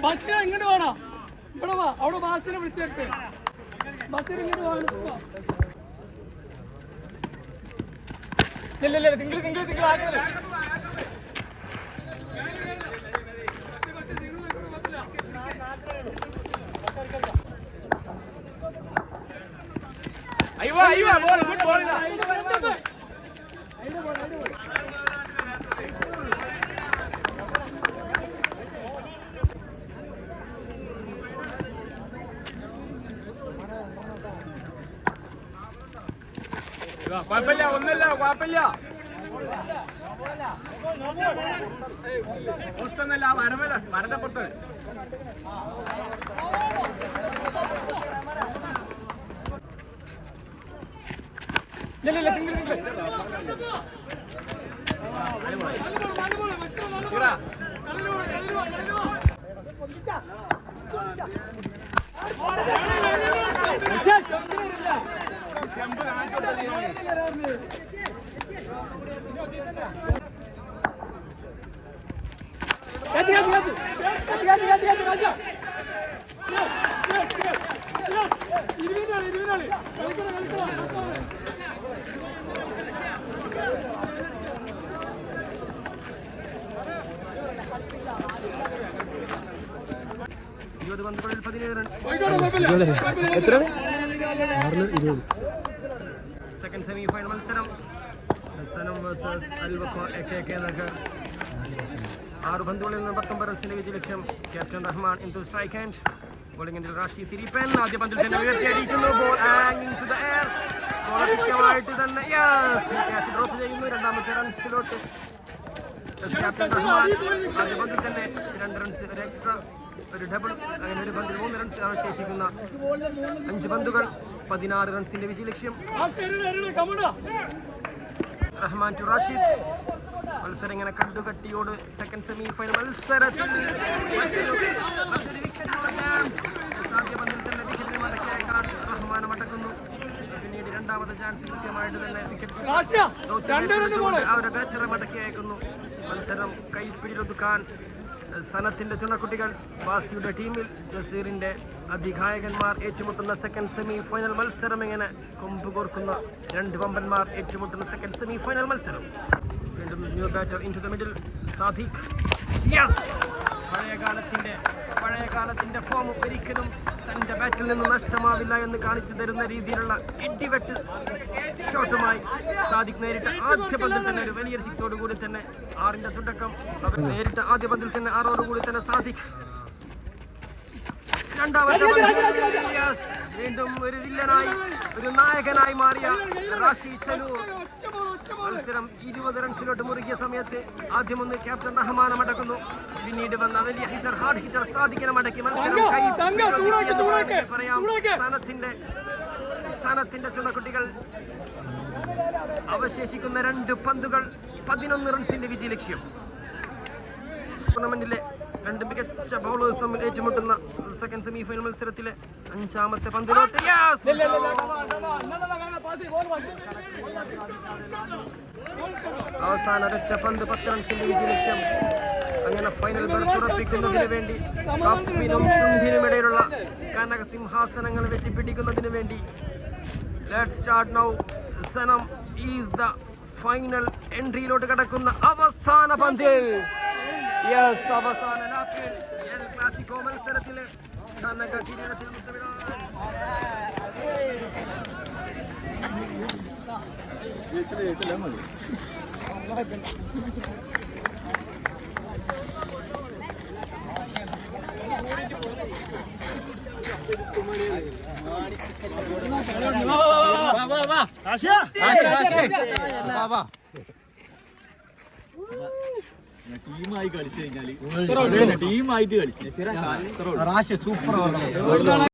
ബഷീർ ഇങ്ങോട്ട് വേണോ? ഇവിടെ വാ, അവിടെ ബാസിനെ വിളിച്ചേക്ക്. ബഷീർ ഇങ്ങോട്ട് വാ. ഇല്ല സിംഗിൾ ആക്കല്ലേ. അയ്യോ ബോൾ ഗുഡ് ബോൾ ഇതാ. കുഴപ്പമില്ല, ഒന്നല്ല കുഴപ്പമില്ല. പുറത്തൊന്നല്ല, ആ വരന്റെ പുറത്ത്. ഇല്ല സിംഗിൾ സെക്കൻഡ് സെമി ഫൈനൽ മത്സരം ഹസനം വേഴ്സസ് അൽവഖ AKK നഗർ. 6 പന്തുകളിൽ നിന്ന് 19 റൺസിന്റെ വിജയ ലക്ഷ്യം. Captain Rahman in to strike and bowling എൻഡിൽ റാഷിദ് തിരിപ്പൻ. ആദ്യ പന്തിൽ തന്നെ ഉയർത്തിയടിക്കുന്നു. ബോൾ ഹാങ്ങിങ് ടു ദ എയർ. കൃത്യമായിട്ട് തന്നെ ക്യാച്ച് ഡ്രോപ്പ് ചെയ്യുന്നു. രണ്ടാമത്തെ റൺസിലോട്ട് ക്യാപ്റ്റൻ റഹ്മാൻ ആദ്യ പന്തിൽ തന്നെ 2 റൺസ്, ഒരു എക്സ്ട്രാ, ഒരു ഡബിൾ. അങ്ങനെ ഒരു പന്തിൽ 3 റൺസ് അവശേഷിക്കുന്ന 5 പന്തുകൾ, 16 റൺസിന്റെ വിജയ ലക്ഷ്യം. റഹ്മാൻ ടു റാഷിദ്. മത്സരം ഇങ്ങനെ കണ്ടുകട്ടിയോട് സെക്കൻഡ് സെമി ഫൈനൽ മത്സരത്തിൽ ആദ്യ പന്തിൽ തന്നെ വിക്കറ്റിന് മടക്കിയേക്കാൻ റഹ്മാൻ മടക്കുന്നു. പിന്നീട് രണ്ടാമത്തെ ചാൻസ് കൃത്യമായിട്ട് തന്നെ വിക്കറ്റ് അവരുടെ ബാറ്ററെ മടക്കി അയക്കുന്നു. മത്സരം കൈപ്പിടിയിലൊതുക്കാൻ സനത്തിന്റെ ചുണക്കുട്ടികൾ ബാസിയുടെ ടീമിൽ ജസീറിന്റെ അധികായകന്മാർ ഏറ്റുമുട്ടുന്ന സെക്കൻഡ് സെമി ഫൈനൽ മത്സരം. ഇങ്ങനെ കൊമ്പ് കോർക്കുന്ന 2 വമ്പന്മാർ ഏറ്റുമുട്ടുന്ന സെക്കൻഡ് സെമി ഫൈനൽ മത്സരം. വീണ്ടും new batter into the middle Sadiq. Yes, പഴയകാലത്തിന്റെ ഫോം ഒരിക്കലും തന്റെ ബാറ്റിൽ നിന്ന് നഷ്ടമാവില്ല എന്ന് കാണിച്ചു തരുന്ന രീതിയിലുള്ള ഇടിവെട്ട് ഷോട്ടുമായി സാദിഖ് നേരിട്ട ആദ്യ പന്തിൽ തന്നെ ഒരു വലിയ 6 കൂടി തന്നെ 6ന്റെ തുടക്കം. അവർ നേരിട്ട ആദ്യ പന്തിൽ തന്നെ 6 കൂടി തന്നെ സാദിഖ്. രണ്ടാമത്തെ വീണ്ടും ഒരു വില്ലനായി, ഒരു നായകനായി മാറിയ റാഷിദ് ചലൂർ. മത്സരം 20 റൺസിലോട്ട് മുറുകിയ സമയത്ത് ആദ്യം ഒന്ന് ക്യാപ്റ്റൻ റഹ്മാനെ മടക്കുന്നു. പിന്നീട് വന്ന വലിയ ഹിറ്റർ, ഹാർഡ് ഹിറ്റർ സാദിഖിനെ മടക്കി മത്സരം പറയാം. സനത്തിന്റെ ചുണക്കുട്ടികൾ അവശേഷിക്കുന്ന 2 പന്തുകൾ, 11 റൺസിന്റെ വിജയ ലക്ഷ്യം. ടൂർണമെന്റിലെ 2 മികച്ച ബൗളേഴ്സ് തമ്മിൽ ഏറ്റുമുട്ടുന്ന സെക്കൻഡ് സെമി ഫൈനൽ മത്സരത്തിലെ 5ാമത്തെ പന്തിലോട്ട് അവസാന ഒരൊറ്റ പന്ത്, 10 റൺസിന്റെ വിജയ ലക്ഷ്യം. അങ്ങനെ ഫൈനൽ ബർത്തുറപ്പിക്കുന്നതിന് വേണ്ടി കപ്പിനും ചുണ്ടിനുമിടയിലുള്ള കനകസിംഹാസനങ്ങൾ വെട്ടിപ്പിടിക്കുന്നതിന് വേണ്ടി let's start now. Sanam is the final എൻട്രിയിലോട്ട് കടക്കുന്ന അവസാന പന്തിൽ, യെസ്, അവസാന ലാപ്പിൽ എൽ ക്ലാസിക്കോ മത്സരത്തിലെ കനക കിരീടത്തിൽ മുത്തമിടാൻ ടീമായി കളിച്ചു കഴിഞ്ഞാല് ടീമായിട്ട് കളിച്ചു സൂപ്പർ